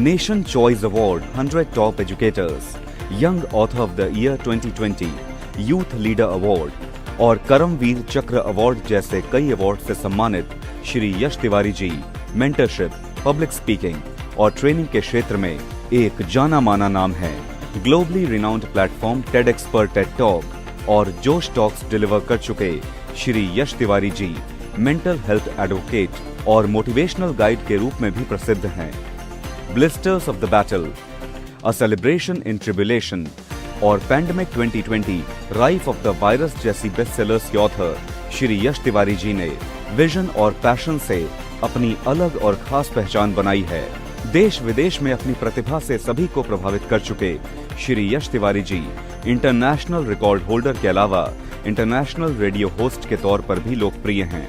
Nation Choice Award 100 Top Educators, Young Author of the Year 2020, Youth Leader Award और करमवीर चक्र award जैसे कई award से सम्मानित Shri Yash Tiwari ji mentorship, public speaking और ट्रेनिंग के क्षेत्र में एक जाना माना नाम है। ग्लोबली रिनाउंड प्लेटफॉर्म टेडएक्स पर टेड टॉक और जोश टॉक्स डिलीवर कर चुके Shri Yash Tiwari ji mental health advocate और मोटिवेशनल गाइड के रूप में भी प्रसिद्ध हैं। Blisters of the battle, a celebration in tribulation और pandemic 2020 rife of the virus जैसी बेस्ट सेलर्स के ऑथर श्री यश तिवारी जी ने विजन और पैशन से अपनी अलग और खास पहचान बनाई है। देश विदेश में अपनी प्रतिभा से सभी को प्रभावित कर चुके श्री यश तिवारी जी इंटरनेशनल रिकॉर्ड होल्डर के अलावा इंटरनेशनल रेडियो होस्ट के तौर पर भी लोकप्रिय हैं।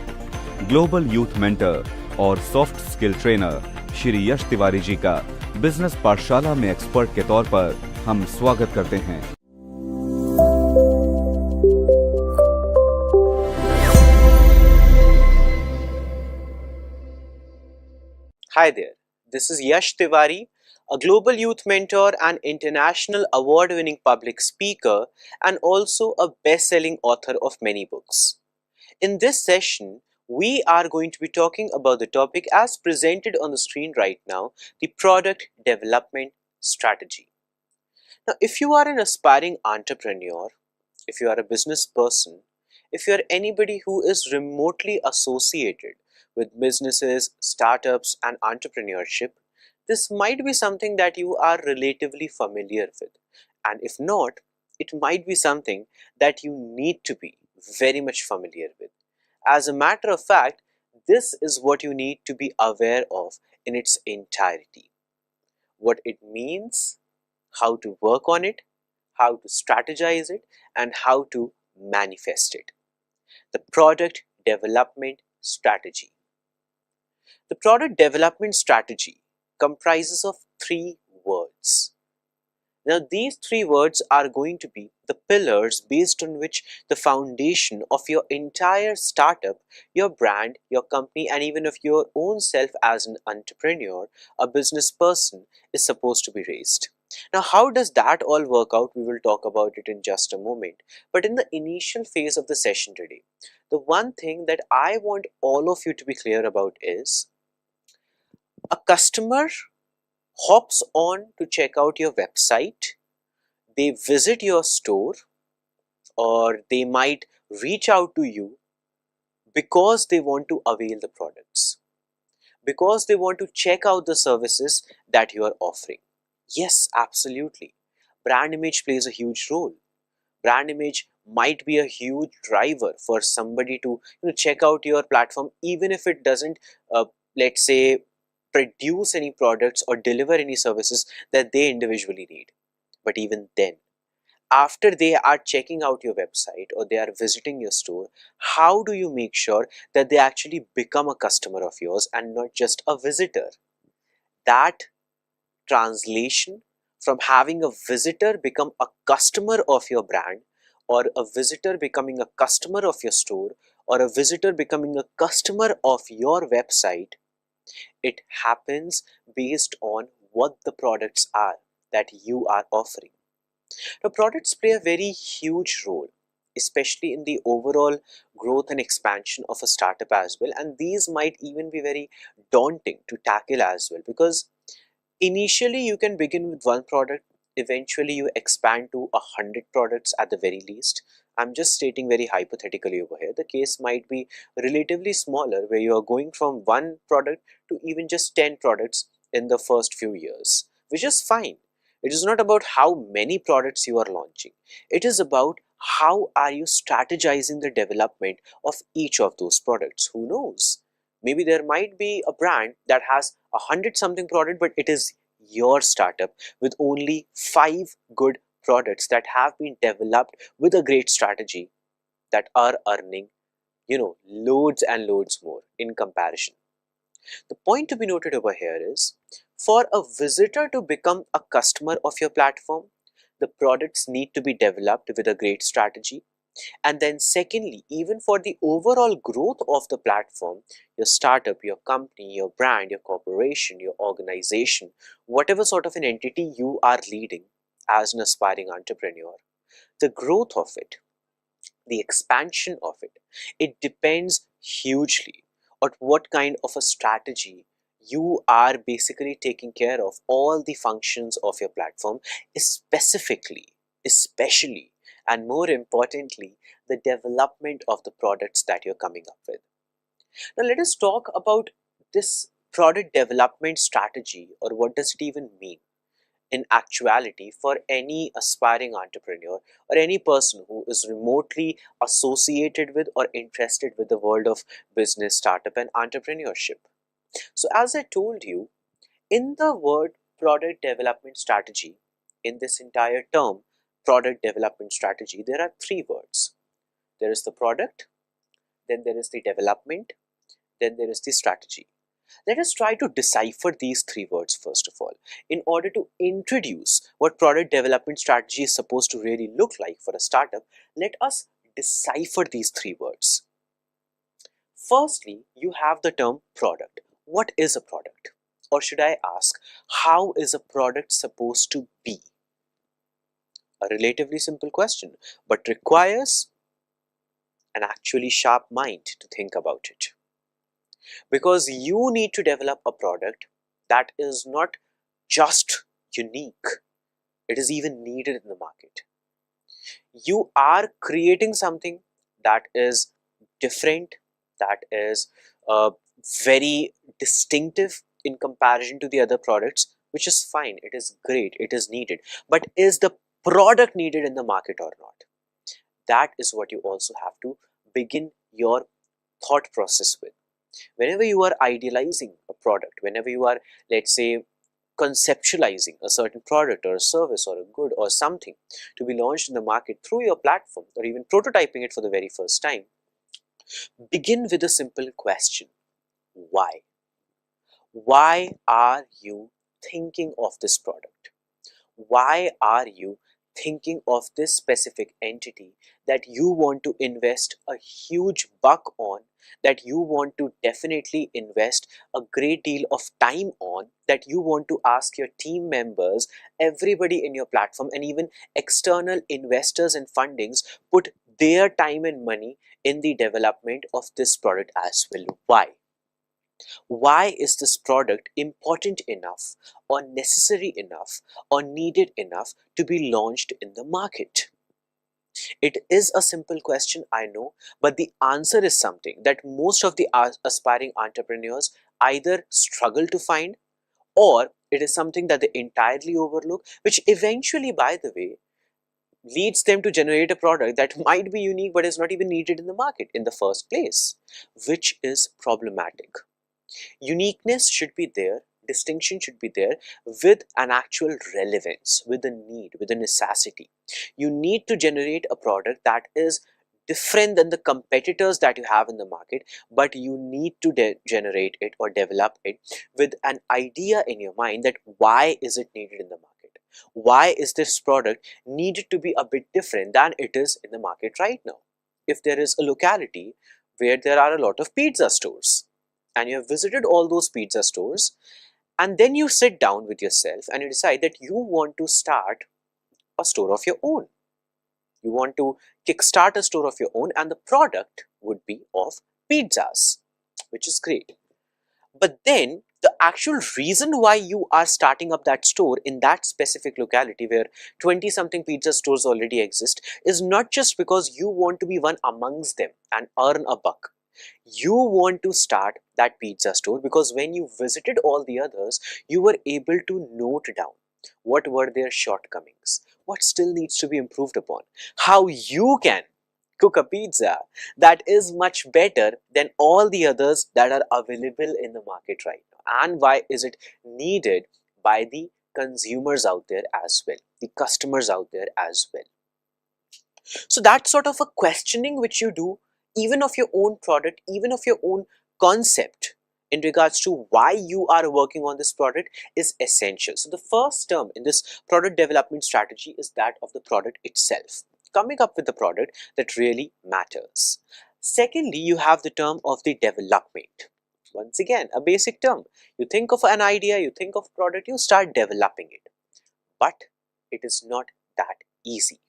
ग्लोबल यूथ मेंटर और soft skill trainer Shri Yash Tiwari जी का बिजनेस पाठशाला में एक्सपर्ट के तौर पर हम स्वागत करते हैं। Hi there, this is Yash Tiwari, a global youth mentor and international award-winning public speaker and also a best-selling author of many books. In this session, we are going to be talking about the topic as presented on the screen right now, the product development strategy. Now, if you are an aspiring entrepreneur, if you are a business person, if you are anybody who is remotely associated with businesses, startups, and entrepreneurship, this might be something that you are relatively familiar with. And if not, it might be something that you need to be very much familiar with. As a matter of fact, this is what you need to be aware of in its entirety. What it means, how to work on it, how to strategize it, and how to manifest it. The product development strategy. The product development strategy comprises of 3 words. Now, these 3 words are going to be the pillars based on which the foundation of your entire startup, your brand, your company, and even of your own self as an entrepreneur, a business person, is supposed to be raised. Now, how does that all work out? We will talk about it in just a moment. But in the initial phase of the session today, the one thing that I want all of you to be clear about is a customer hops on to check out your website, they visit your store, or they might reach out to you because they want to avail the products, because they want to check out the services that you are offering. Yes, absolutely. Brand image plays a huge role. Brand image might be a huge driver for somebody to check out your platform, even if it doesn't, let's say, produce any products or deliver any services that they individually need. But even then, after they are checking out your website or they are visiting your store, how do you make sure that they actually become a customer of yours and not just a visitor? That translation from having a visitor become a customer of your brand, or a visitor becoming a customer of your store, or a visitor becoming a customer of your website, it happens based on what the products are that you are offering. Now, products play a very huge role, especially in the overall growth and expansion of a startup as well. And these might even be very daunting to tackle as well, because initially you can begin with one product, eventually you expand to 100 products at the very least. I'm just stating very hypothetically over here. The case might be relatively smaller, where you are going from one product to even just 10 products in the first few years, which is fine. It is not about how many products you are launching. It is about how are you strategizing the development of each of those products. Who knows? Maybe there might be a brand that has 100 something product, but it is your startup with only 5 good products that have been developed with a great strategy that are earning, loads and loads more in comparison. The point to be noted over here is, for a visitor to become a customer of your platform, the products need to be developed with a great strategy. And then secondly, even for the overall growth of the platform, your startup, your company, your brand, your corporation, your organization, whatever sort of an entity you are leading as an aspiring entrepreneur, the growth of it, the expansion of it, it depends hugely on what kind of a strategy you are basically taking care of all the functions of your platform, especially, and more importantly, the development of the products that you're coming up with. Now, let us talk about this product development strategy, or what does it even mean in actuality for any aspiring entrepreneur or any person who is remotely associated with or interested with the world of business, startup, and entrepreneurship. So, as I told you, in the word product development strategy, in this entire term, product development strategy, there are three words. There is the product, then there is the development, then there is the strategy. Let us try to decipher these three words first of all, in order to introduce what product development strategy is supposed to really look like for a startup. Let us decipher these three words. Firstly, you have the term product. What is a product? Or should I ask, how is a product supposed to be? A relatively simple question, but requires an actually sharp mind to think about it. Because you need to develop a product that is not just unique, it is even needed in the market. You are creating something that is different, that is very distinctive in comparison to the other products, which is fine, it is great, it is needed. But is the product needed in the market or not? That is what you also have to begin your thought process with. Whenever you are idealizing a product, whenever you are, let's say, conceptualizing a certain product or a service or a good or something to be launched in the market through your platform, or even prototyping it for the very first time, begin with a simple question. Why? Why are you thinking of this product? Why are you thinking of this specific entity that you want to invest a huge buck on, that you want to definitely invest a great deal of time on, that you want to ask your team members, everybody in your platform, and even external investors and fundings put their time and money in the development of this product as well? Why? Why is this product important enough or necessary enough or needed enough to be launched in the market? It is a simple question, I know, but the answer is something that most of the aspiring entrepreneurs either struggle to find, or it is something that they entirely overlook, which eventually, by the way, leads them to generate a product that might be unique but is not even needed in the market in the first place, which is problematic. Uniqueness should be there, distinction should be there, with an actual relevance, with a need, with a necessity. You need to generate a product that is different than the competitors that you have in the market, but you need to generate it or develop it with an idea in your mind that why is it needed in the market? Why is this product needed to be a bit different than it is in the market right now? If there is a locality where there are a lot of pizza stores, and you have visited all those pizza stores, and then you sit down with yourself and you decide that you want to start a store of your own. You want to kickstart a store of your own, and the product would be of pizzas, which is great. But then the actual reason why you are starting up that store in that specific locality where 20 something pizza stores already exist is not just because you want to be one amongst them and earn a buck. You want to start that pizza store because when you visited all the others, you were able to note down what were their shortcomings, what still needs to be improved upon, how you can cook a pizza that is much better than all the others that are available in the market right now, and why is it needed by the consumers out there as well, the customers out there as well. So that's sort of a questioning which you do, even of your own product, even of your own concept, in regards to why you are working on this product, is essential. So the first term in this product development strategy is that of the product itself. coming up with the product that really matters. Secondly, you have the term of the development. Once again, a basic term. You think of an idea, you think of product, you start developing it. But it is not that easy.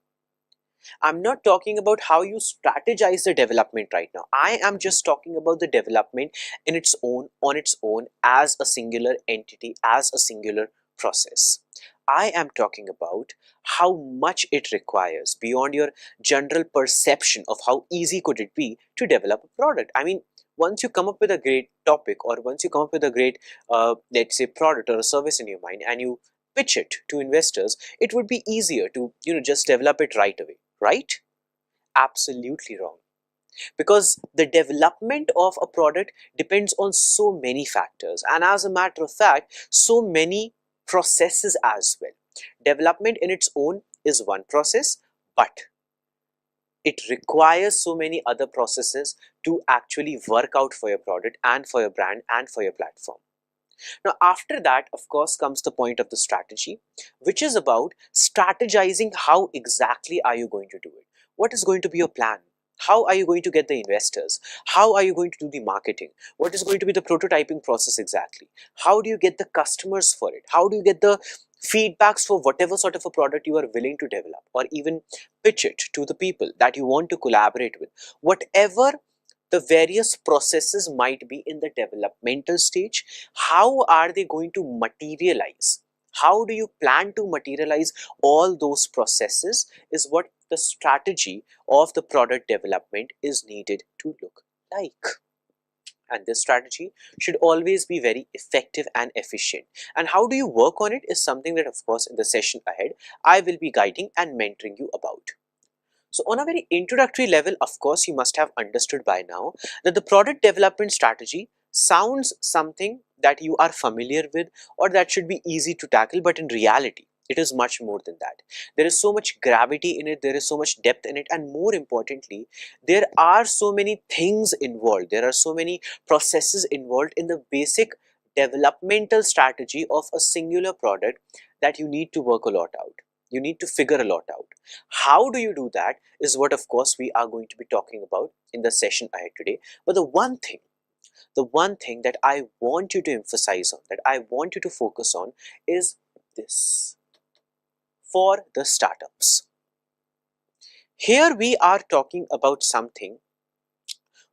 I'm not talking about how you strategize the development right now. I am just talking about the development in its own, on its own, as a singular entity, as a singular process. I am talking about how much it requires beyond your general perception of how easy could it be to develop a product. I mean, once you come up with a great topic, or once you come up with a great, let's say, product or a service in your mind, and you pitch it to investors, it would be easier to, just develop it right away, right? Absolutely wrong. Because the development of a product depends on so many factors, and as a matter of fact, so many processes as well. Development in its own is one process, but it requires so many other processes to actually work out for your product and for your brand and for your platform. Now, after that, of course, comes the point of the strategy, which is about strategizing how exactly are you going to do it. What is going to be your plan? How are you going to get the investors? How are you going to do the marketing? What is going to be the prototyping process exactly? How do you get the customers for it? How do you get the feedbacks for whatever sort of a product you are willing to develop, or even pitch it to the people that you want to collaborate with? Whatever the various processes might be in the developmental stage, how are they going to materialize? How do you plan to materialize all those processes is what the strategy of the product development is needed to look like. And this strategy should always be very effective and efficient. And how do you work on it is something that, of course, in the session ahead, I will be guiding and mentoring you about. So on a very introductory level, of course, you must have understood by now that the product development strategy sounds something that you are familiar with or that should be easy to tackle, but in reality, it is much more than that. There is so much gravity in it, there is so much depth in it, and more importantly, there are so many things involved, there are so many processes involved in the basic developmental strategy of a singular product that you need to work a lot out. You need to figure a lot out. How do you do that is what, of course, we are going to be talking about in the session ahead today. But the one thing that I want you to emphasize on, that I want you to focus on is this. For the startups, here we are talking about something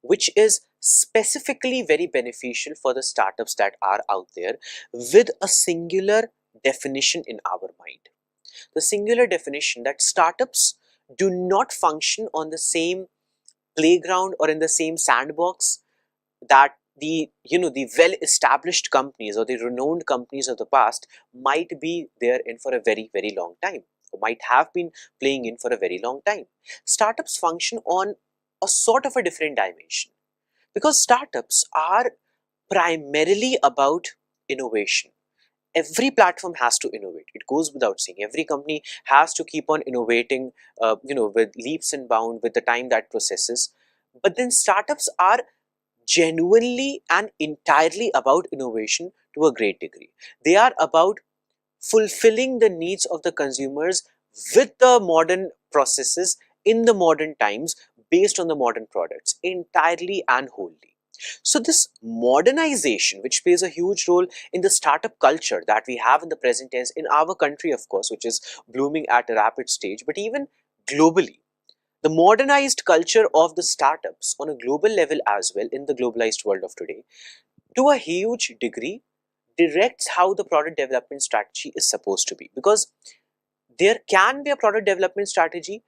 which is specifically very beneficial for the startups that are out there, with a singular definition in our mind. The singular definition that startups do not function on the same playground or in the same sandbox that the well established companies or the renowned companies of the past might be there in for a very, very long time, or might have been playing in for a very long time. Startups function on a sort of a different dimension, because startups are primarily about innovation. Every platform has to innovate. It goes without saying. Every company has to keep on innovating, with leaps and bounds with the time that processes. But then startups are genuinely and entirely about innovation to a great degree. They are about fulfilling the needs of the consumers with the modern processes in the modern times, based on the modern products entirely and wholly. So this modernization, which plays a huge role in the startup culture that we have in the present tense in our country, of course, which is blooming at a rapid stage, but even globally, the modernized culture of the startups on a global level as well, in the globalized world of today, to a huge degree directs how the product development strategy is supposed to be. Because there can be a product development strategy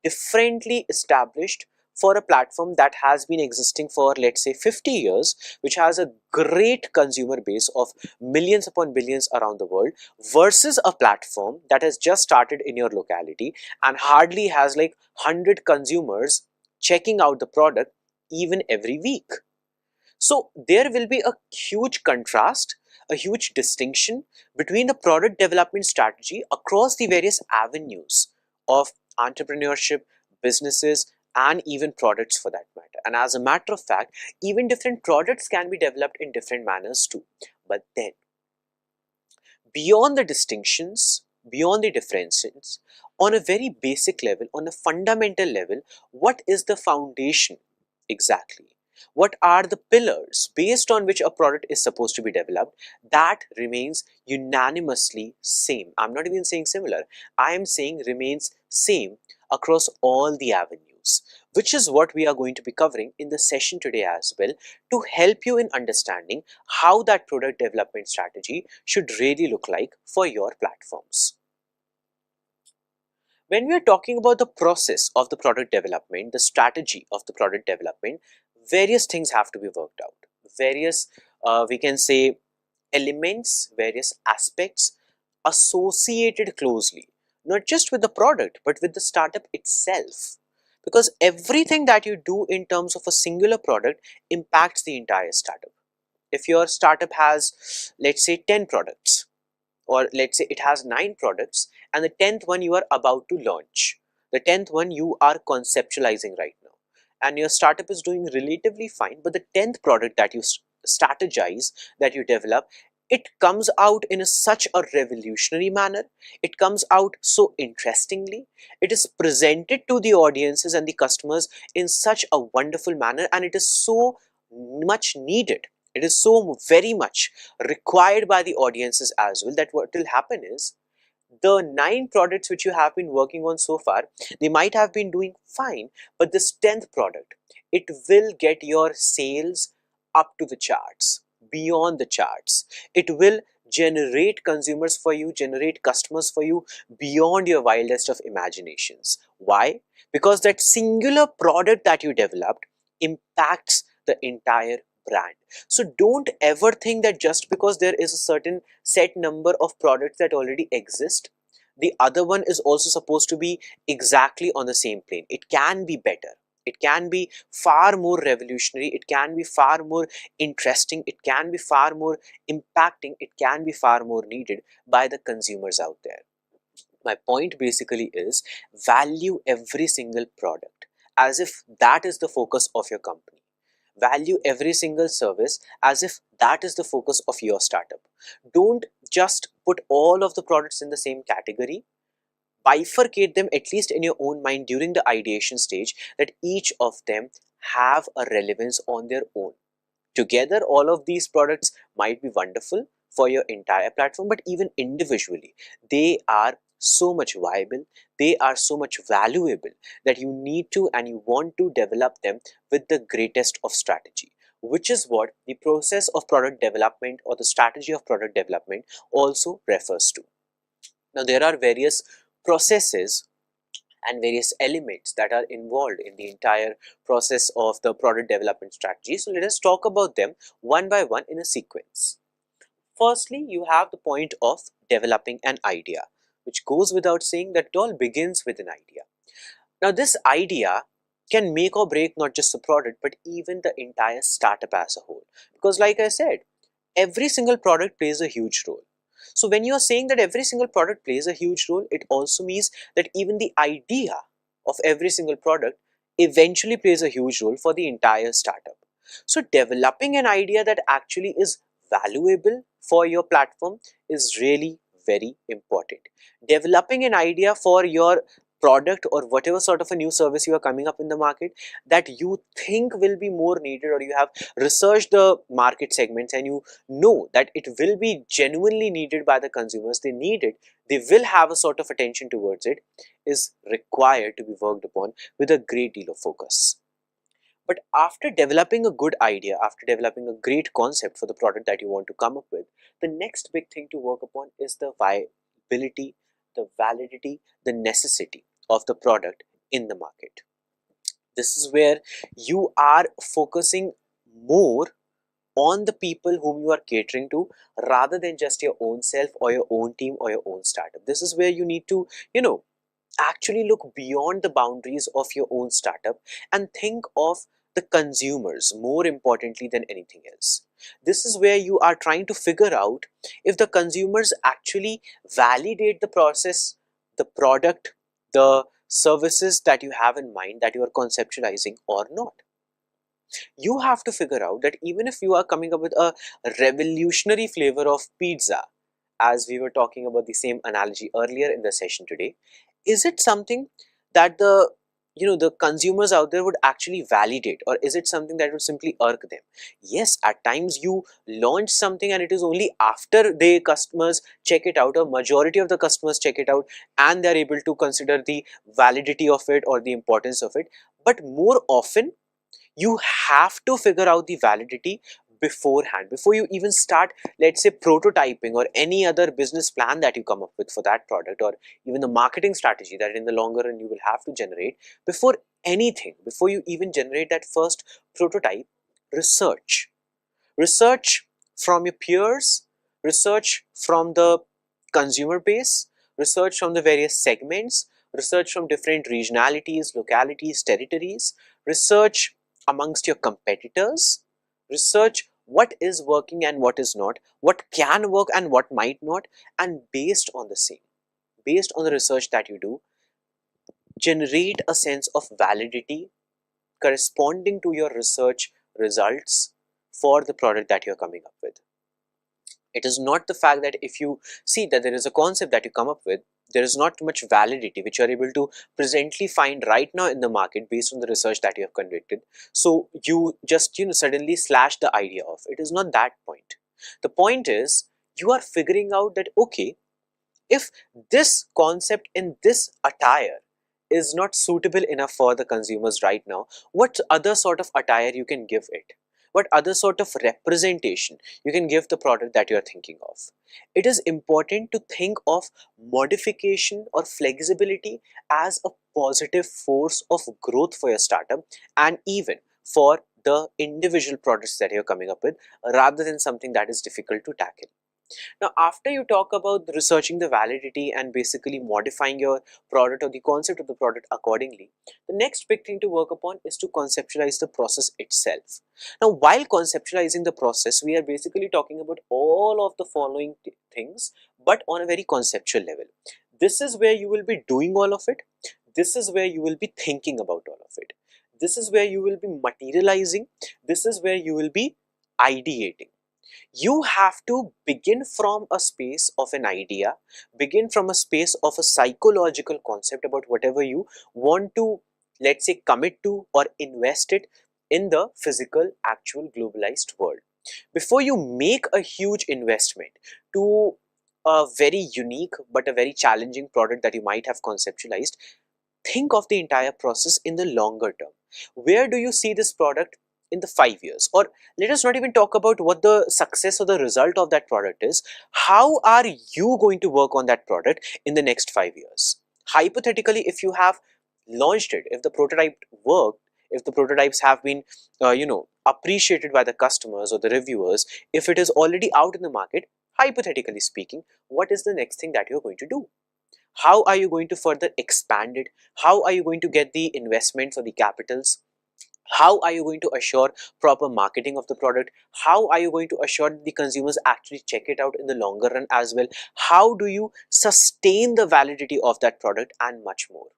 differently established for a platform that has been existing for, let's say, 50 years, which has a great consumer base of millions upon billions around the world, versus a platform that has just started in your locality and hardly has like 100 consumers checking out the product even every week. So there will be a huge contrast, a huge distinction between the product development strategy across the various avenues of entrepreneurship, businesses, and even products for that matter. And as a matter of fact, even different products can be developed in different manners too. But then, beyond the distinctions, beyond the differences, on a very basic level, on a fundamental level, what is the foundation exactly? What are the pillars based on which a product is supposed to be developed? That remains unanimously same. I'm not even saying similar. I am saying remains same across all the avenues, which is what we are going to be covering in the session today as well, to help you in understanding how that product development strategy should really look like for your platforms. When we are talking about the process of the product development, the strategy of the product development, various things have to be worked out. Various, we can say, elements, various aspects associated closely, not just with the product, but with the startup itself. Because everything that you do in terms of a singular product impacts the entire startup. If your startup has, let's say, 10 products, or let's say it has 9 products, and the 10th one you are about to launch, the 10th one you are conceptualizing right now, and your startup is doing relatively fine, but the 10th product that you strategize, that you develop, it comes out in such a revolutionary manner, it comes out so interestingly, it is presented to the audiences and the customers in such a wonderful manner, and it is so much needed, it is so very much required by the audiences as well, that what will happen is, the 9 products which you have been working on so far, they might have been doing fine, but this 10th product, it will get your sales up to the charts, beyond the charts. It will generate consumers for you, generate customers for you beyond your wildest of imaginations. Why? Because that singular product that you developed impacts the entire brand. So don't ever think that just because there is a certain set number of products that already exist, the other one is also supposed to be exactly on the same plane. It can be better. It can be far more revolutionary. It can be far more interesting. It can be far more impacting. It can be far more needed by the consumers out there. My point basically is, value every single product as if that is the focus of your company. Value every single service as if that is the focus of your startup. Don't just put all of the products in the same category. Bifurcate them, at least in your own mind, during the ideation stage, that each of them have a relevance on their own. Together, all of these products might be wonderful for your entire platform, but even individually, they are so much viable, they are so much valuable, that you need to and you want to develop them with the greatest of strategy, which is what the process of product development or the strategy of product development also refers to. Now, there are various processes and various elements that are involved in the entire process of the product development strategy. So let us talk about them one by one in a sequence. Firstly, you have the point of developing an idea, which goes without saying that it all begins with an idea. Now, this idea can make or break not just the product, but even the entire startup as a whole. Because like I said, every single product plays a huge role. So when you are saying that every single product plays a huge role, it also means that even the idea of every single product eventually plays a huge role for the entire startup. So developing an idea that actually is valuable for your platform is really very important. Developing an idea for your product or whatever sort of a new service you are coming up in the market that you think will be more needed, or you have researched the market segments and you know that it will be genuinely needed by the consumers, they need it, they will have a sort of attention towards it, is required to be worked upon with a great deal of focus. But after developing a good idea, after developing a great concept for the product that you want to come up with, the next big thing to work upon is the viability, the validity, the necessity of the product in the market. This is where you are focusing more on the people whom you are catering to, rather than just your own self or your own team or your own startup. This is where you need to, actually look beyond the boundaries of your own startup and think of the consumers more importantly than anything else. This is where you are trying to figure out if the consumers actually validate the process, the product, the services that you have in mind that you are conceptualizing or not. You have to figure out that even if you are coming up with a revolutionary flavor of pizza, as we were talking about the same analogy earlier in the session today, is it something that the consumers out there would actually validate, or is it something that would simply irk them? Yes, at times you launch something and it is only after the customers check it out, or majority of the customers check it out, and they're able to consider the validity of it or the importance of it. But more often you have to figure out the validity beforehand, before you even start, let's say, prototyping or any other business plan that you come up with for that product, or even the marketing strategy that in the longer run you will have to generate. Before anything, before you even generate that first prototype, research. Research from your peers, research from the consumer base, research from the various segments, research from different regionalities, localities, territories, research amongst your competitors, research what is working and what is not, what can work and what might not, and based on the same, based on the research that you do, generate a sense of validity corresponding to your research results for the product that you're coming up with. It is not the fact that if you see that there is a concept that you come up with, there is not much validity which you are able to presently find right now in the market based on the research that you have conducted. So you just suddenly slash the idea off. It is not that point. The point is you are figuring out that okay, if this concept in this attire is not suitable enough for the consumers right now, what other sort of attire you can give it? What other sort of representation you can give the product that you are thinking of? It is important to think of modification or flexibility as a positive force of growth for your startup, and even for the individual products that you're coming up with, rather than something that is difficult to tackle. Now, after you talk about researching the validity and basically modifying your product or the concept of the product accordingly, the next big thing to work upon is to conceptualize the process itself. Now, while conceptualizing the process, we are basically talking about all of the following things, but on a very conceptual level. This is where you will be doing all of it. This is where you will be thinking about all of it. This is where you will be materializing. This is where you will be ideating. You have to begin from a space of an idea, begin from a space of a psychological concept about whatever you want to, let's say, commit to or invest it in the physical, actual, globalized world. Before you make a huge investment to a very unique but a very challenging product that you might have conceptualized, think of the entire process in the longer term. Where do you see this product in the 5 years? Or let us not even talk about what the success or the result of that product is. How are you going to work on that product in the next 5 years? Hypothetically, if you have launched it, if the prototype worked, if the prototypes have been appreciated by the customers or the reviewers, if it is already out in the market, hypothetically speaking, what is the next thing that you're going to do? How are you going to further expand it? How are you going to get the investments or the capitals? How are you going to assure proper marketing of the product? How are you going to assure that the consumers actually check it out in the longer run as well? How do you sustain the validity of that product, and much more?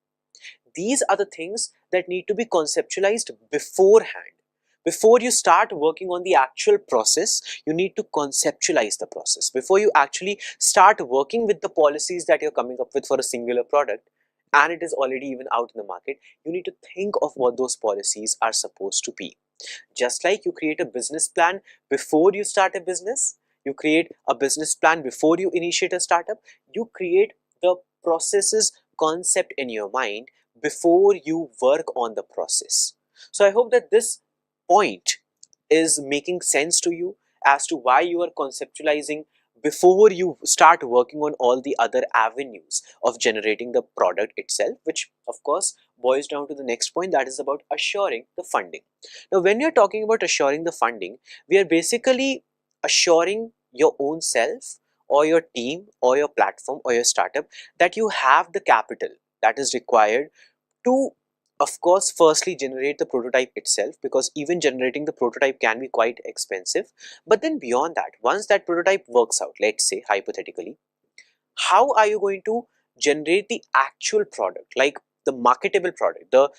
These are the things that need to be conceptualized beforehand. Before you start working on the actual process, you need to conceptualize the process. Before you actually start working with the policies that you're coming up with for a singular product, and it is already even out in the market, you need to think of what those policies are supposed to be. Just like you create a business plan before you start a business, you create a business plan before you initiate a startup, you create the processes concept in your mind before you work on the process. So I hope that this point is making sense to you as to why you are conceptualizing before you start working on all the other avenues of generating the product itself, which of course boils down to the next point, that is about assuring the funding. Now, when you're talking about assuring the funding, we are basically assuring your own self or your team or your platform or your startup that you have the capital that is required to, of course, firstly generate the prototype itself, because even generating the prototype can be quite expensive. But then beyond that, once that prototype works out, let's say hypothetically, how are you going to generate the actual product, like the marketable product, the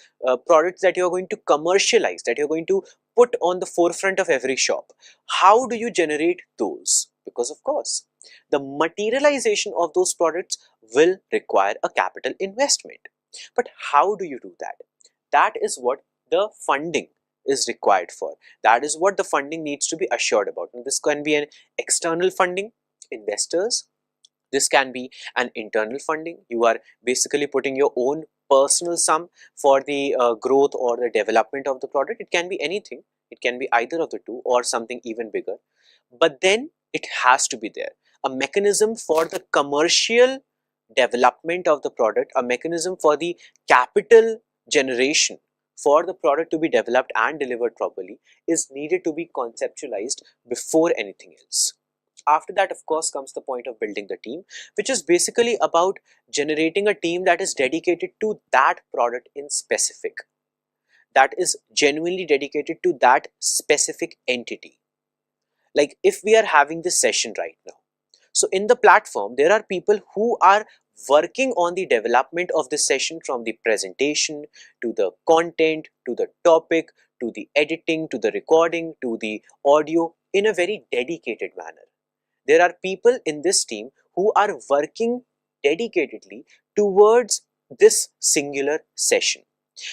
products that you're going to commercialize, that you're going to put on the forefront of every shop? How do you generate those? Because of course, the materialization of those products will require a capital investment. But how do you do that? That is what the funding is required for. That is what the funding needs to be assured about. And this can be an external funding, investors. This can be an internal funding. You are basically putting your own personal sum for the growth or the development of the product. It can be anything. It can be either of the two or something even bigger. But then it has to be there. A mechanism for the commercial development of the product, a mechanism for the capital generation for the product to be developed and delivered properly is needed to be conceptualized before anything else. After that, of course, comes the point of building the team, which is basically about generating a team that is dedicated to that product in specific, that is genuinely dedicated to that specific entity. Like if we are having this session right now, so in the platform, there are people who are working on the development of this session, from the presentation to the content to the topic to the editing to the recording to the audio, in a very dedicated manner. There are people in this team who are working dedicatedly towards this singular session.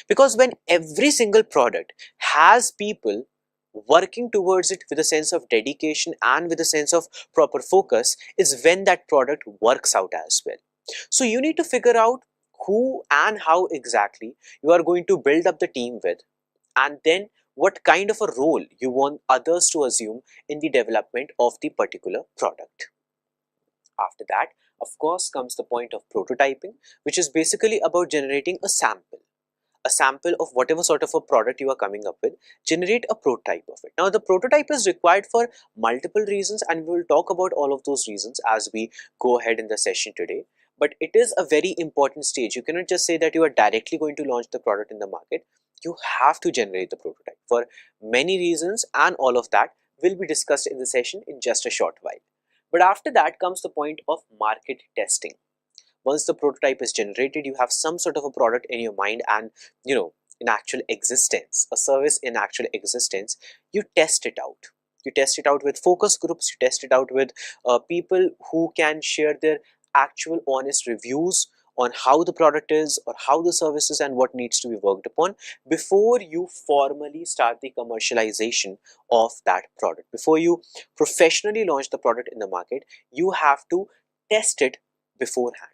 Because when every single product has people working towards it with a sense of dedication and with a sense of proper focus, is when that product works out as well. So you need to figure out who and how exactly you are going to build up the team with, and then what kind of a role you want others to assume in the development of the particular product. After that, of course, comes the point of prototyping, which is basically about generating a sample of whatever sort of a product you are coming up with. Generate a prototype of it. Now, the prototype is required for multiple reasons, and we will talk about all of those reasons as we go ahead in the session today. But it is a very important stage. You cannot just say that you are directly going to launch the product in the market. You have to generate the prototype for many reasons, and all of that will be discussed in the session in just a short while. But after that comes the point of market testing. Once the prototype is generated, you have some sort of a product in your mind, and in actual existence, a service in actual existence, you test it out. You test it out with focus groups, you test it out with people who can share their actual honest reviews on how the product is or how the service is and what needs to be worked upon before you formally start the commercialization of that product. Before you professionally launch the product in the market, you have to test it beforehand.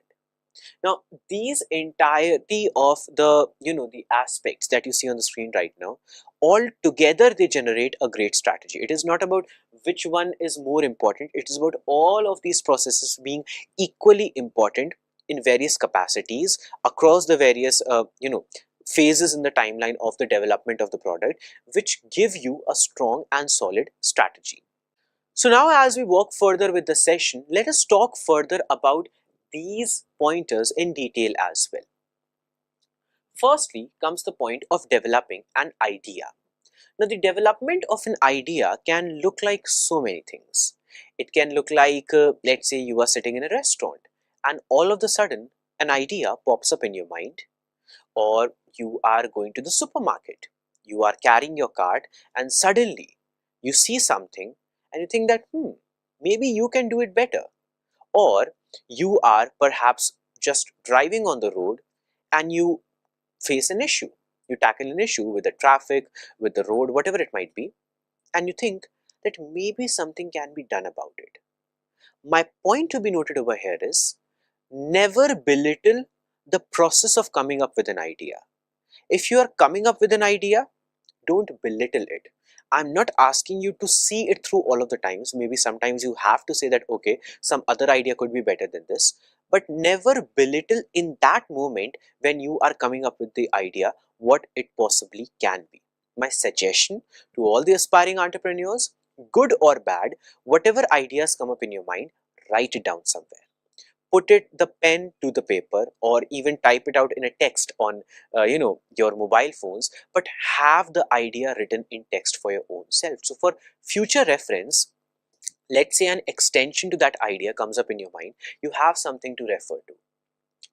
Now, these entirety of the aspects that you see on the screen right now, all together they generate a great strategy. It is not about which one is more important. It is about all of these processes being equally important in various capacities across the various phases in the timeline of the development of the product, which give you a strong and solid strategy. So now, as we walk further with the session, let us talk further about these pointers in detail as well. Firstly comes the point of developing an idea. Now, the development of an idea can look like so many things. It can look like, let's say you are sitting in a restaurant and all of a sudden an idea pops up in your mind, or you are going to the supermarket, you are carrying your cart and suddenly you see something and you think that maybe you can do it better. Or you are perhaps just driving on the road and you face an issue. You tackle an issue with the traffic, with the road, whatever it might be, and you think that maybe something can be done about it. My point to be noted over here is never belittle the process of coming up with an idea. If you are coming up with an idea, don't belittle it. I'm not asking you to see it through all of the times. Maybe sometimes you have to say that, okay, some other idea could be better than this, but never belittle in that moment when you are coming up with the idea what it possibly can be. My suggestion to all the aspiring entrepreneurs, good or bad, whatever ideas come up in your mind, write it down somewhere. Put the pen to the paper, or even type it out in a text on your mobile phones, but have the idea written in text for your own self. So for future reference, let's say an extension to that idea comes up in your mind, you have something to refer to,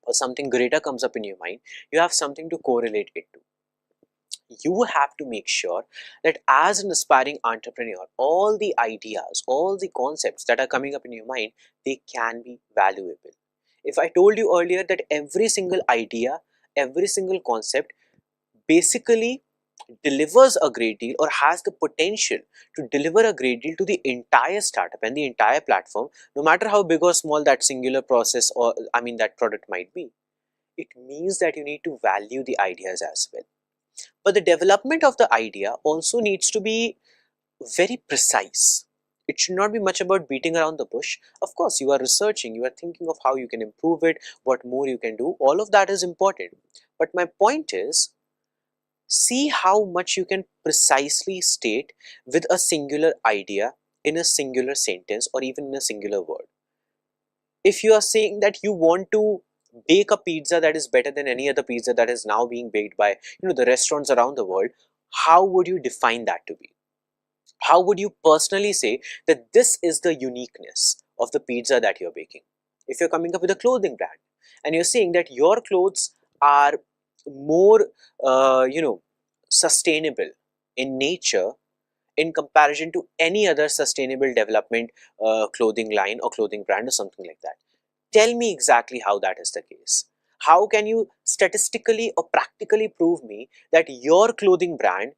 or something greater comes up in your mind, you have something to correlate it to. You have to make sure that as an aspiring entrepreneur, all the ideas, all the concepts that are coming up in your mind, they can be valuable. If I told you earlier that every single idea, every single concept basically delivers a great deal or has the potential to deliver a great deal to the entire startup and the entire platform, no matter how big or small that singular process or that product might be, it means that you need to value the ideas as well. But the development of the idea also needs to be very precise. It should not be much about beating around the bush. Of course, you are researching, you are thinking of how you can improve it, what more you can do. All of that is important. But my point is, see how much you can precisely state with a singular idea in a singular sentence or even in a singular word. If you are saying that you want to bake a pizza that is better than any other pizza that is now being baked by the restaurants around the world, how would you define that to be? How would you personally say that this is the uniqueness of the pizza that you're baking? If you're coming up with a clothing brand and you're saying that your clothes are more sustainable in nature in comparison to any other sustainable development clothing line or clothing brand or something like that, tell me exactly how that is the case. How can you statistically or practically prove me that your clothing brand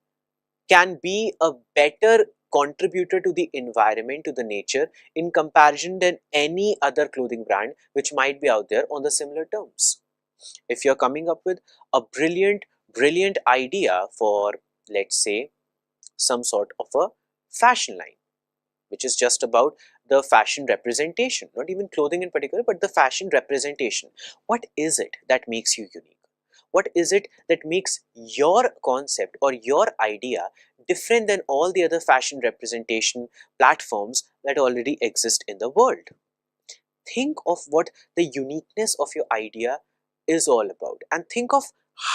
can be a better contributor to the environment, to the nature, in comparison than any other clothing brand which might be out there on the similar terms? If you're coming up with a brilliant idea for, let's say, some sort of a fashion line, which is just about the fashion representation, not even clothing in particular, but the fashion representation. What is it that makes you unique? What is it that makes your concept or your idea different than all the other fashion representation platforms that already exist in the world? Think of what the uniqueness of your idea is all about and think of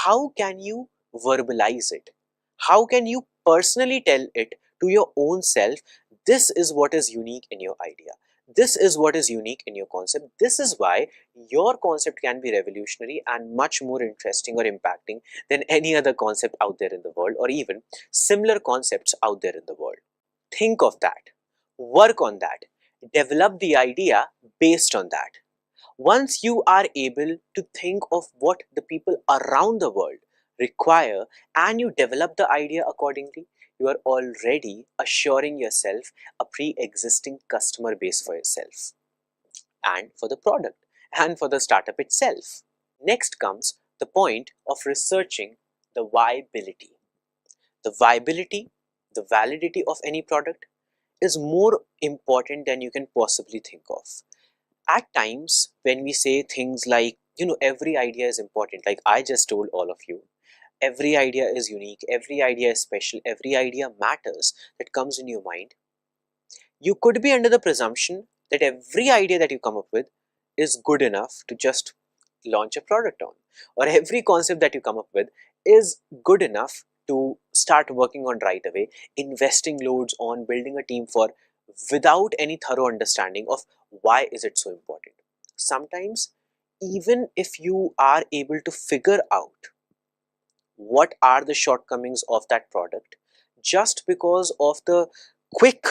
how can you verbalize it. How can you personally tell it to your own self, this is what is unique in your idea, this is what is unique in your concept, this is why your concept can be revolutionary and much more interesting or impacting than any other concept out there in the world or even similar concepts out there in the world. Think of that, work on that, develop the idea based on that. Once you are able to think of what the people around the world require and you develop the idea accordingly, you are already assuring yourself a pre-existing customer base for yourself and for the product and for the startup itself. Next comes the point of researching the viability. The viability, the validity of any product is more important than you can possibly think of. At times when we say things like, every idea is important, like I just told all of you, every idea is unique, every idea is special, every idea matters that comes in your mind, you could be under the presumption that every idea that you come up with is good enough to just launch a product on, or every concept that you come up with is good enough to start working on right away, investing loads on building a team for, without any thorough understanding of why is it so important. Sometimes even if you are able to figure out what are the shortcomings of that product, just because of the quick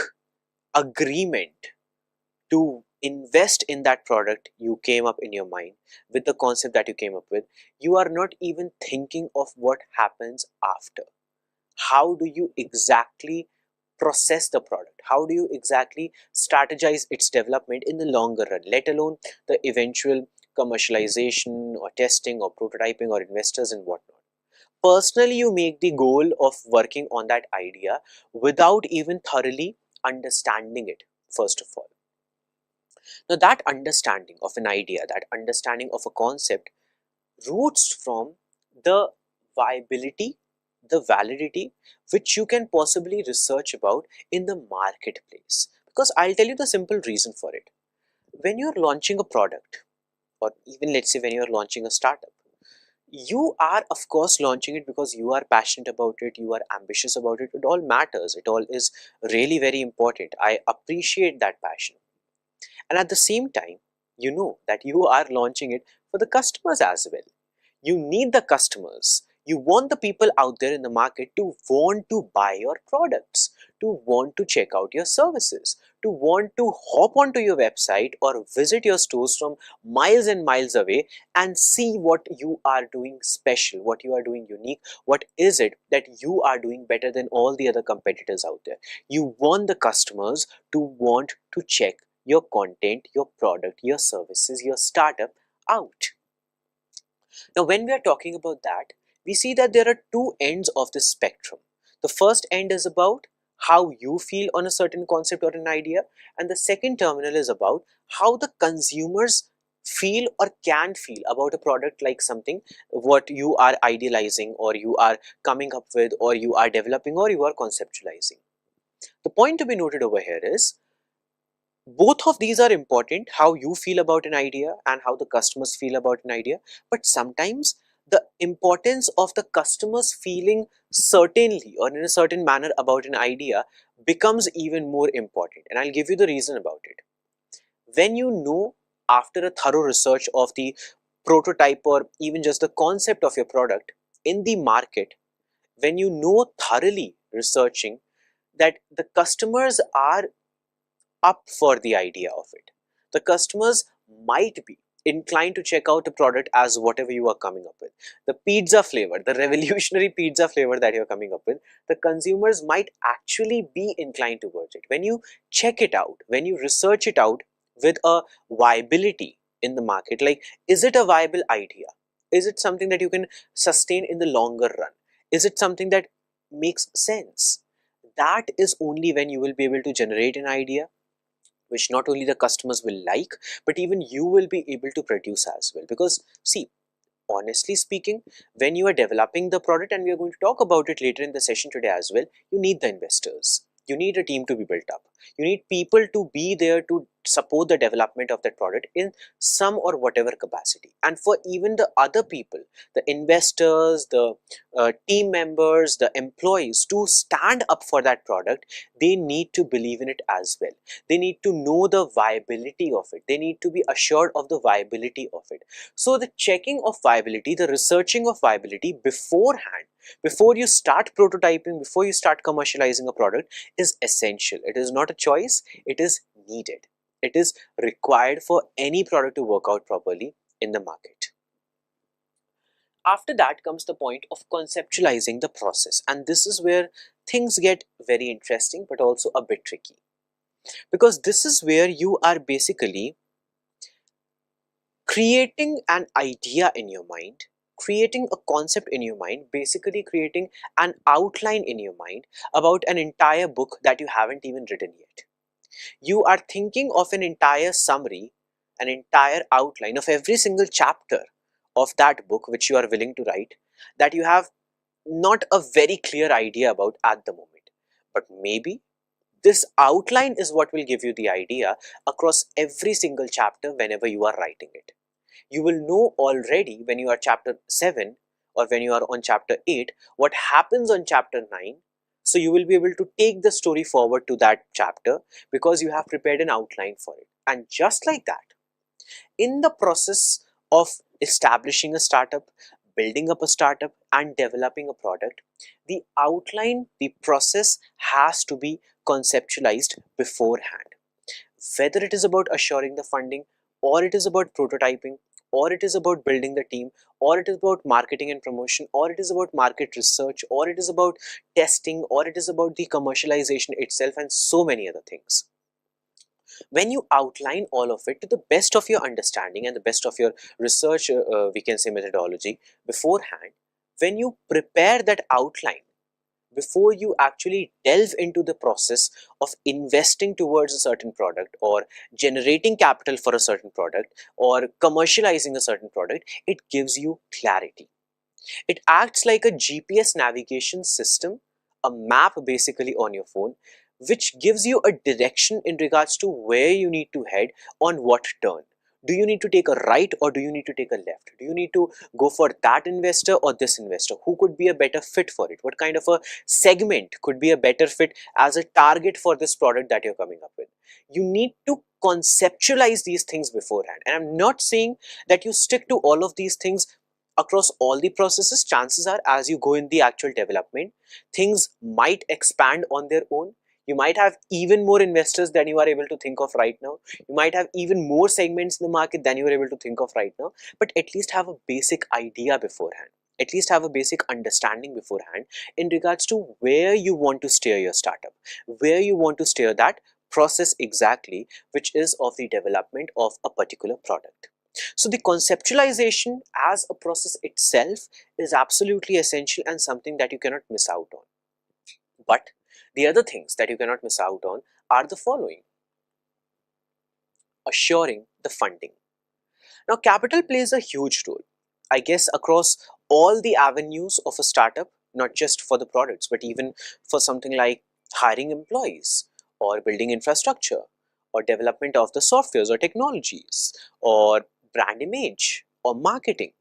agreement to invest in that product you came up in your mind with the concept that you came up with, you are not even thinking of what happens after. How do you exactly process the product? How do you exactly strategize its development in the longer run, let alone the eventual commercialization or testing or prototyping or investors and whatnot? Personally, you make the goal of working on that idea without even thoroughly understanding it, first of all. Now, that understanding of an idea, that understanding of a concept roots from the viability, the validity, which you can possibly research about in the marketplace. Because I'll tell you the simple reason for it. When you're launching a product, or even let's say when you're launching a startup, you are of course launching it because you are passionate about it, you are ambitious about it, it all matters, it all is really very important. I appreciate that passion. And at the same time, you know that you are launching it for the customers as well. You need the customers. You want the people out there in the market to want to buy your products, to want to check out your services, to want to hop onto your website or visit your stores from miles and miles away and see what you are doing special, what you are doing unique, what is it that you are doing better than all the other competitors out there. You want the customers to want to check your content, your product, your services, your startup out. Now, when we are talking about that, we see that there are two ends of the spectrum. The first end is about how you feel on a certain concept or an idea, and the second terminal is about how the consumers feel or can feel about a product, like something what you are idealizing or you are coming up with or you are developing or you are conceptualizing. The point to be noted over here is both of these are important, how you feel about an idea and how the customers feel about an idea, but sometimes the importance of the customers feeling certainly or in a certain manner about an idea becomes even more important, and I'll give you the reason about it. When you know, after a thorough research of the prototype or even just the concept of your product in the market, when you know thoroughly researching that the customers are up for the idea of it. The customers might be inclined to check out a product as whatever you are coming up with. The pizza flavor, the revolutionary pizza flavor that you're coming up with, the consumers might actually be inclined towards it. When you check it out, when you research it out with a viability in the market, like is it a viable idea? Is it something that you can sustain in the longer run? Is it something that makes sense? That is only when you will be able to generate an idea which not only the customers will like, but even you will be able to produce as well. Because see, honestly speaking, when you are developing the product, and we are going to talk about it later in the session today as well, you need the investors. You need a team to be built up. You need people to be there to support the development of that product in some or whatever capacity. And for even the other people, the investors, the team members, the employees to stand up for that product, they need to believe in it as well. They need to know the viability of it. They need to be assured of the viability of it. So the checking of viability, the researching of viability beforehand, before you start prototyping, before you start commercializing a product is essential. It is not a choice, it is needed. It is required for any product to work out properly in the market. After that comes the point of conceptualizing the process, and this is where things get very interesting but also a bit tricky, because this is where you are basically creating an idea in your mind, creating a concept in your mind, basically creating an outline in your mind about an entire book that you haven't even written yet. You are thinking of an entire summary, an entire outline of every single chapter of that book which you are willing to write, that you have not a very clear idea about at the moment. But maybe this outline is what will give you the idea across every single chapter whenever you are writing it. You will know already when you are chapter 7 or when you are on chapter 8 what happens on chapter 9. So you will be able to take the story forward to that chapter because you have prepared an outline for it. And just like that, in the process of establishing a startup, building up a startup and developing a product, the outline, the process has to be conceptualized beforehand. Whether it is about assuring the funding, or it is about prototyping, or it is about building the team, or it is about marketing and promotion, or it is about market research, or it is about testing, or it is about the commercialization itself, and so many other things. When you outline all of it to the best of your understanding and the best of your research, we can say methodology beforehand, when you prepare that outline, before you actually delve into the process of investing towards a certain product or generating capital for a certain product or commercializing a certain product, it gives you clarity. It acts like a GPS navigation system, a map basically on your phone, which gives you a direction in regards to where you need to head on what turn. Do you need to take a right or do you need to take a left? Do you need to go for that investor or this investor? Who could be a better fit for it? What kind of a segment could be a better fit as a target for this product that you're coming up with? You need to conceptualize these things beforehand. And I'm not saying that you stick to all of these things across all the processes, chances are as you go in the actual development, things might expand on their own. You might have even more investors than you are able to think of right now. You might have even more segments in the market than you are able to think of right now. But at least have a basic idea beforehand. At least have a basic understanding beforehand in regards to where you want to steer your startup, where you want to steer that process exactly, which is of the development of a particular product. So the conceptualization as a process itself is absolutely essential and something that you cannot miss out on. But the other things that you cannot miss out on are the following. Assuring the funding. Now, capital plays a huge role, I guess, across all the avenues of a startup, not just for the products, but even for something like hiring employees or building infrastructure or development of the softwares or technologies or brand image or marketing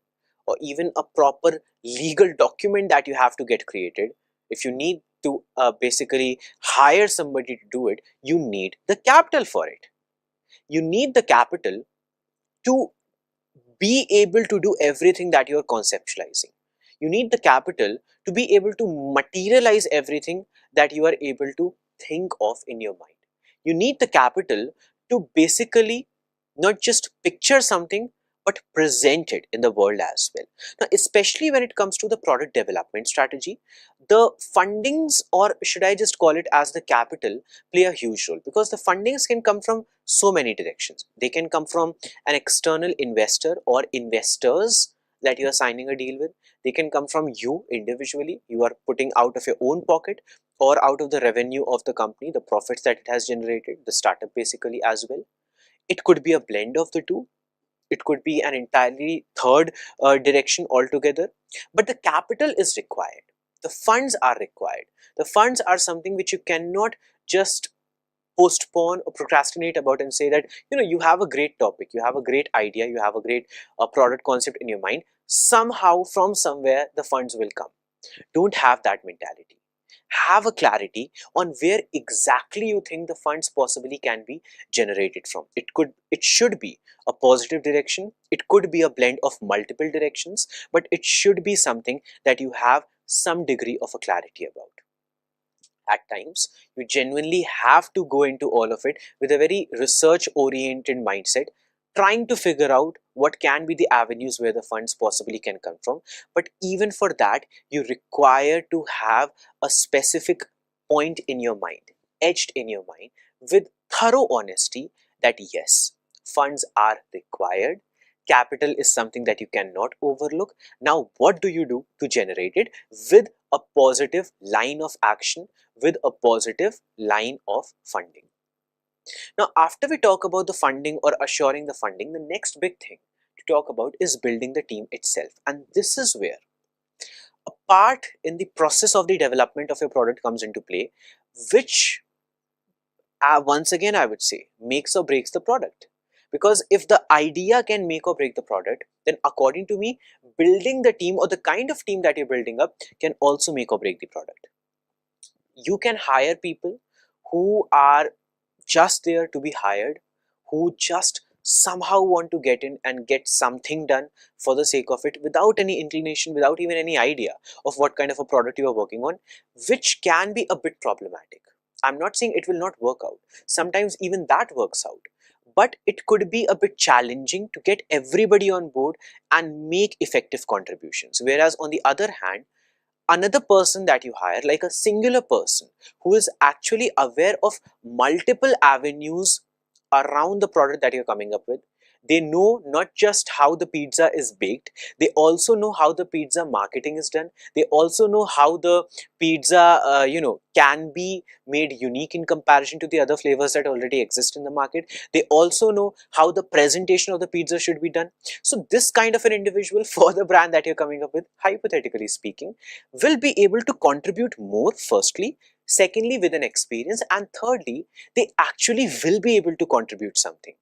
or even a proper legal document that you have to get created. If you need to basically hire somebody to do it, you need the capital for it. You need the capital to be able to do everything that you're conceptualizing. You need the capital to be able to materialize everything that you are able to think of in your mind. You need the capital to basically not just picture something but present it in the world as well. Now, especially when it comes to the product development strategy, the fundings, or should I just call it as the capital, play a huge role, because the fundings can come from so many directions. They can come from an external investor or investors that you are signing a deal with. They can come from you individually. You are putting out of your own pocket or out of the revenue of the company, the profits that it has generated, the startup basically as well. It could be a blend of the two. It could be an entirely third direction altogether. But the capital is required. The funds are required. The funds are something which you cannot just postpone or procrastinate about and say that, you have a great topic, you have a great idea, you have a great product concept in your mind. Somehow, from somewhere, the funds will come. Don't have that mentality. Have a clarity on where exactly you think the funds possibly can be generated from. It should be a positive direction. It could be a blend of multiple directions, but it should be something that you have some degree of a clarity about. At times, you genuinely have to go into all of it with a very research oriented mindset, trying to figure out what can be the avenues where the funds possibly can come from. But even for that, you require to have a specific point in your mind, etched in your mind, with thorough honesty, that yes, funds are required. Capital is something that you cannot overlook. Now, what do you do to generate it with a positive line of action, with a positive line of funding? Now, after we talk about the funding or assuring the funding, the next big thing to talk about is building the team itself. And this is where a part in the process of the development of your product comes into play, which once again, I would say, makes or breaks the product. Because if the idea can make or break the product, then according to me, building the team or the kind of team that you're building up can also make or break the product. You can hire people who are just there to be hired, who just somehow want to get in and get something done for the sake of it, without any inclination, without even any idea of what kind of a product you are working on, which can be a bit problematic. I'm not saying it will not work out. Sometimes even that works out. But it could be a bit challenging to get everybody on board and make effective contributions. Whereas on the other hand, another person that you hire, like a singular person who is actually aware of multiple avenues around the product that you're coming up with. They know not just how the pizza is baked, they also know how the pizza marketing is done. They also know how the pizza, can be made unique in comparison to the other flavors that already exist in the market. They also know how the presentation of the pizza should be done. So this kind of an individual for the brand that you're coming up with, hypothetically speaking, will be able to contribute more, firstly, secondly with an experience, and thirdly, they actually will be able to contribute something.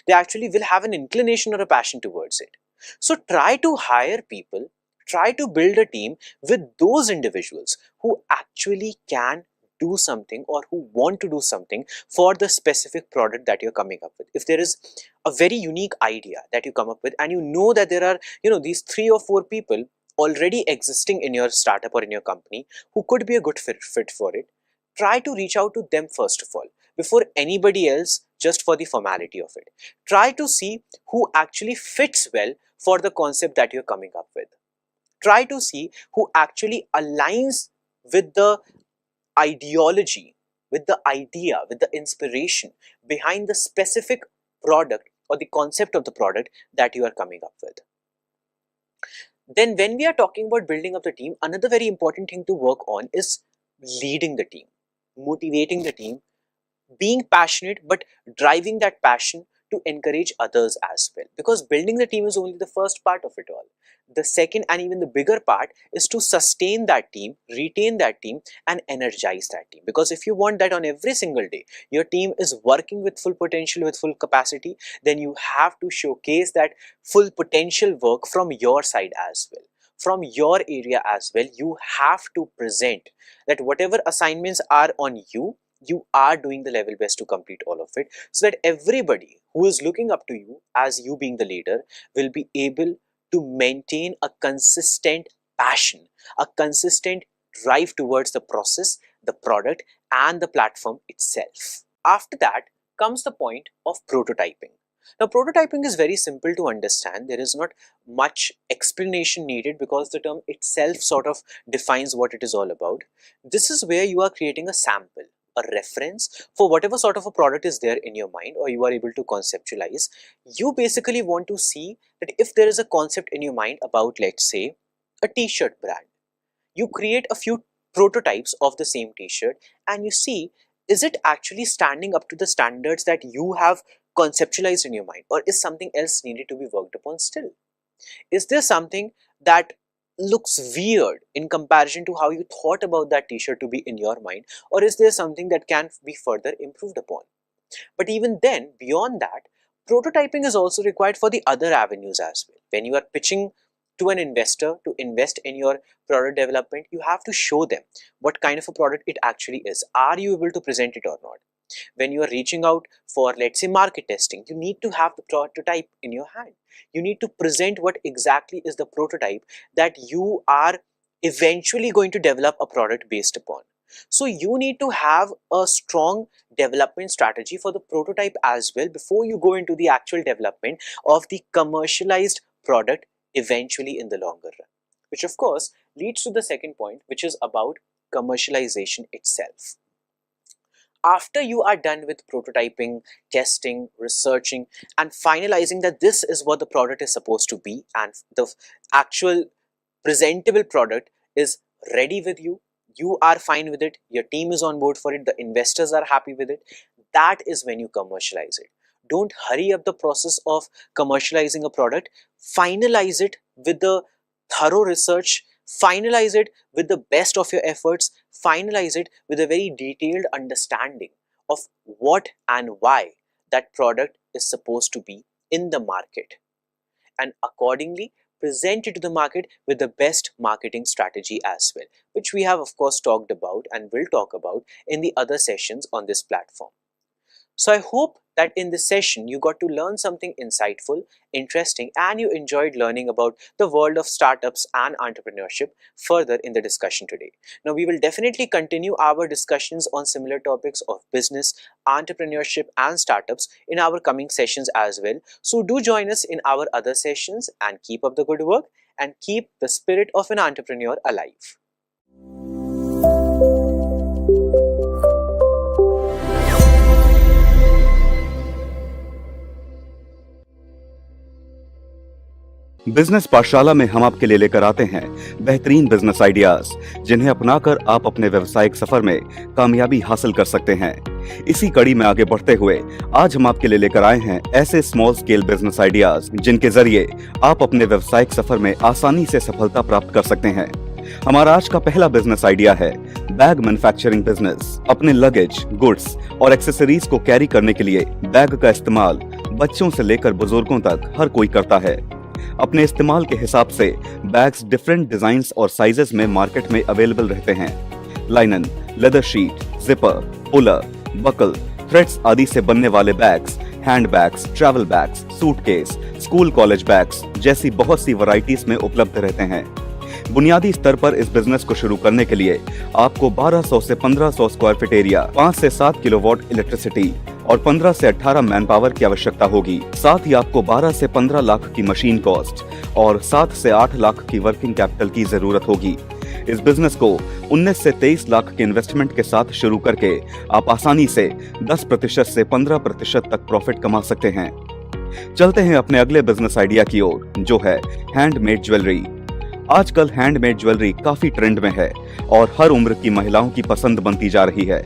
They actually will have an inclination or a passion towards it. So try to hire people, try to build a team with those individuals who actually can do something or who want to do something for the specific product that you're coming up with. If there is a very unique idea that you come up with and you know that there are, these 3 or 4 people already existing in your startup or in your company who could be a good fit for it, try to reach out to them first of all before anybody else, just for the formality of it. Try to see who actually fits well for the concept that you're coming up with. Try to see who actually aligns with the ideology, with the idea, with the inspiration behind the specific product or the concept of the product that you are coming up with. Then when we are talking about building up the team, another very important thing to work on is leading the team, motivating the team, being passionate, but driving that passion to encourage others as well. Because building the team is only the first part of it all. The second and even the bigger part is to sustain that team, retain that team, and energize that team. Because if you want that on every single day, your team is working with full potential, with full capacity, then you have to showcase that full potential work from your side as well. From your area as well, you have to present that whatever assignments are on you, you are doing the level best to complete all of it, so that everybody who is looking up to you as you being the leader will be able to maintain a consistent passion, a consistent drive towards the process, the product, and the platform itself. After that comes the point of prototyping. Now, prototyping is very simple to understand. There is not much explanation needed because the term itself sort of defines what it is all about. This is where you are creating a sample, a reference for whatever sort of a product is there in your mind or you are able to conceptualize. You basically want to see that if there is a concept in your mind about, let's say, a t-shirt brand, you create a few prototypes of the same t-shirt and you see, is it actually standing up to the standards that you have conceptualized in your mind, or is something else needed to be worked upon still? Is there something that looks weird in comparison to how you thought about that t-shirt to be in your mind, or is there something that can be further improved upon? But even then, beyond that, prototyping is also required for the other avenues as well. When you are pitching to an investor to invest in your product development, you have to show them what kind of a product it actually is. Are you able to present it or not? When you are reaching out for, let's say, market testing, you need to have the prototype in your hand. You need to present what exactly is the prototype that you are eventually going to develop a product based upon. So you need to have a strong development strategy for the prototype as well before you go into the actual development of the commercialized product eventually in the longer run. Which of course leads to the second point, which is about commercialization itself. After you are done with prototyping, testing, researching, and finalizing that this is what the product is supposed to be and the actual presentable product is ready with you, you are fine with it, your team is on board for it, the investors are happy with it, that is when you commercialize it. Don't hurry up the process of commercializing a product. Finalize it with the thorough research, finalize it with the best of your efforts, finalize it with a very detailed understanding of what and why that product is supposed to be in the market, and accordingly present it to the market with the best marketing strategy as well, which we have of course talked about and will talk about in the other sessions on this platform. So I hope that in this session you got to learn something insightful, interesting, and you enjoyed learning about the world of startups and entrepreneurship further in the discussion today. Now we will definitely continue our discussions on similar topics of business, entrepreneurship, and startups in our coming sessions as well. So do join us in our other sessions and keep up the good work and keep the spirit of an entrepreneur alive. Business पाठशाला में हम आपके लिए लेकर आते हैं बेहतरीन business ideas, जिन्हें अपनाकर आप अपने व्यवसायिक सफर में कामयाबी हासिल कर सकते हैं। इसी कड़ी में आगे बढ़ते हुए आज हम आपके लिए लेकर आए हैं ऐसे स्मॉल स्केल बिजनेस आइडियाज जिनके जरिए आप अपने व्यवसायिक सफर में आसानी से सफलता प्राप्त कर सकते हैं। हमारा आज का पहला बिजनेस आइडिया है बैग मैन्युफैक्चरिंग बिजनेस। अपने लगेज, गुड्स और एक्सेसरीज को कैरी करने के लिए बैग का इस्तेमाल बच्चों से लेकर बुजुर्गों तक हर कोई करता है। अपने इस्तेमाल के हिसाब से बैग्स डिफरेंट डिजाइन्स और साइजेस में मार्केट में अवेलेबल रहते हैं। Linen, leather sheet, zipper, puller, buckle, threads आदि से बनने वाले bags, hand bags, travel bags, suitcase, school college bags जैसी बहुत सी वैरायटीज में उपलब्ध रहते हैं। बुनियादी स्तर पर इस बिजनेस को शुरू करने के लिए आपको 1200 से 1500 स्क्वायर फीट एरिया, 5 से 7 किलोवाट इलेक्ट्रिसिटी और 15 से 18 मैन पावर की आवश्यकता होगी। साथ ही आपको 12 से 15 लाख की मशीन कॉस्ट और 7 से 8 लाख की वर्किंग कैपिटल की जरूरत होगी। इस बिजनेस को 19 से 23 लाख के इन्वेस्टमेंट के साथ शुरू करके आप आसानी से 10% से 15% तक प्रॉफिट कमा सकते हैं। चलते हैं अपने अगले बिजनेस आइडिया की ओर, जो है हैंडमेड ज्वेलरी। आजकल हैंडमेड ज्वेलरी काफी ट्रेंड में है और हर उम्र की महिलाओं की पसंद बनती जा रही है।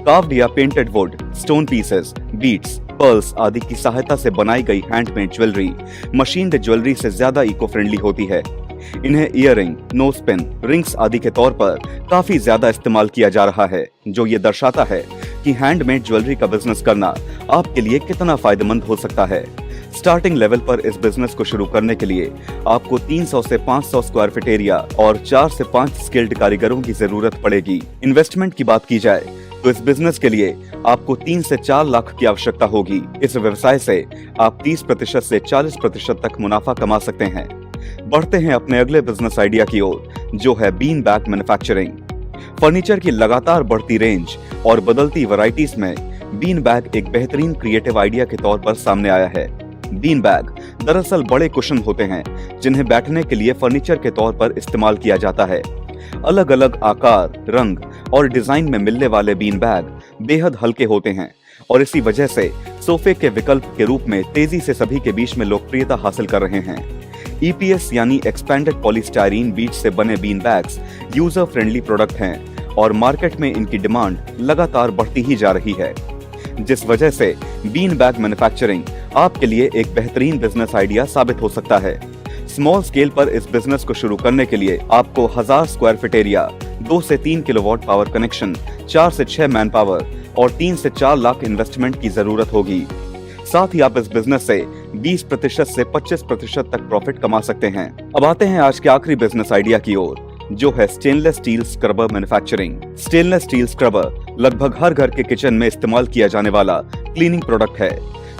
कार्व्ड या painted would, stone pieces, beads, pearls आदि की सहायता से बनाई गई हैंडमेड ज्वेलरी मशीन्ड ज्वेलरी से ज्यादा इको फ्रेंडली होती है। इन्हें इयररिंग, नोज पिन, रिंग्स आदि के तौर पर काफी ज्यादा इस्तेमाल किया जा रहा है, जो ये दर्शाता है कि हैंडमेड ज्वेलरी का बिजनेस करना आपके लिए कितना फायदेमंद हो सकता है। स्टार्टिंग लेवल पर इस बिजनेस को शुरू करने के लिए आपको 300 से 500 स्क्वायर फीट एरिया और 4 से 5 स्किल्ड कारीगरों की जरूरत पड़ेगी। इन्वेस्टमेंट की बात की जाए तो इस बिजनेस के लिए आपको 3 से 4 लाख की आवश्यकता होगी। इस व्यवसाय से आप 30% से 40% तक मुनाफा कमा सकते हैं। बढ़ते हैं अपने अगले बिजनेस आइडिया की ओर, जो है बीन बैग मैन्युफैक्चरिंग। फर्नीचर की लगातार बढ़ती रेंज और बदलती वैरायटीज में बीन बैग एक बेहतरीन क्रिएटिव आइडिया के तौर पर सामने आया है। बीन बैग दरअसल बड़े कुशन होते हैं जिन्हें बैठने के लिए फर्नीचर के तौर पर इस्तेमाल किया जाता है। अलग अलग आकार, रंग और डिजाइन में मिलने वाले बीन बैग बेहद हल्के होते हैं और इसी वजह से सोफे के विकल्प के रूप में तेजी से सभी के बीच में लोकप्रियता हासिल कर रहे हैं। EPS यानी एक्सपैंडेड पॉलीस्टायरीन बीज से बने bean bags user friendly product हैं और मार्केट में इनकी डिमांड लगातार बढ़ती ही जा रही है, जिस वजह से बीन बैग मैन्युफैक्चरिंग आपके लिए एक बेहतरीन बिजनेस आइडिया साबित हो सकता है। स्मॉल स्केल पर इस बिजनेस को शुरू करने के लिए आपको 1000 स्क्वायर फीट एरिया, 2 से 3 किलोवाट पावर कनेक्शन, 4 से 6 मैन पावर और 3 से 4 लाख इन्वेस्टमेंट की जरूरत होगी। साथ ही आप इस बिजनेस से 20% से 25% तक प्रॉफिट कमा सकते हैं। अब आते हैं आज के आखिरी बिजनेस आइडिया की ओर, जो है stainless steel scrubber manufacturing. Stainless steel scrubber लगभग हर घर के किचन में इस्तेमाल किया जाने वाला क्लीनिंग प्रोडक्ट है।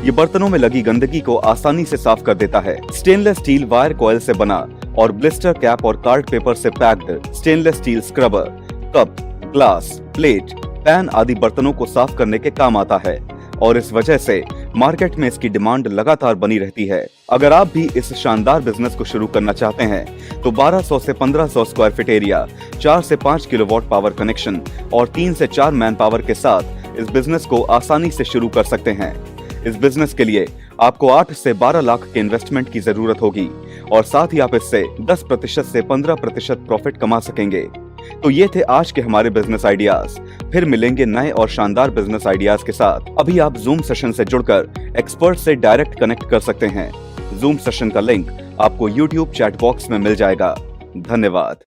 ये बर्तनों में लगी गंदगी को आसानी से साफ कर देता है। स्टेनलेस स्टील वायर कॉइल से बना और ब्लिस्टर कैप और कार्ड पेपर से packed stainless steel scrubber cup, glass, plate, pan आदि बर्तनों को साफ करने के काम आता है और इस वजह से मार्केट में इसकी डिमांड लगातार बनी रहती है। अगर आप भी इस शानदार बिजनेस को शुरू करना चाहते हैं तो 1200 से 1500 स्क्वायर फीट एरिया, 4 से 5 किलोवाट पावर कनेक्शन और 3 से 4 मैन पावर के साथ इस बिजनेस को आसानी से शुरू कर सकते हैं। इस बिजनेस के लिए आपको 8 से 12 लाख के इन्वेस्टमेंट की जरूरत होगी और साथ ही आप इससे 10% से 15% प्रॉफिट कमा सकेंगे। तो ये थे आज के हमारे बिजनेस आइडियाज। फिर मिलेंगे नए और शानदार बिजनेस आइडियाज के साथ। अभी आप जूम सेशन से जुड़कर एक्सपर्ट से डायरेक्ट कनेक्ट कर सकते हैं। जूम सेशन का लिंक आपको YouTube चैट बॉक्स में मिल जाएगा। धन्यवाद।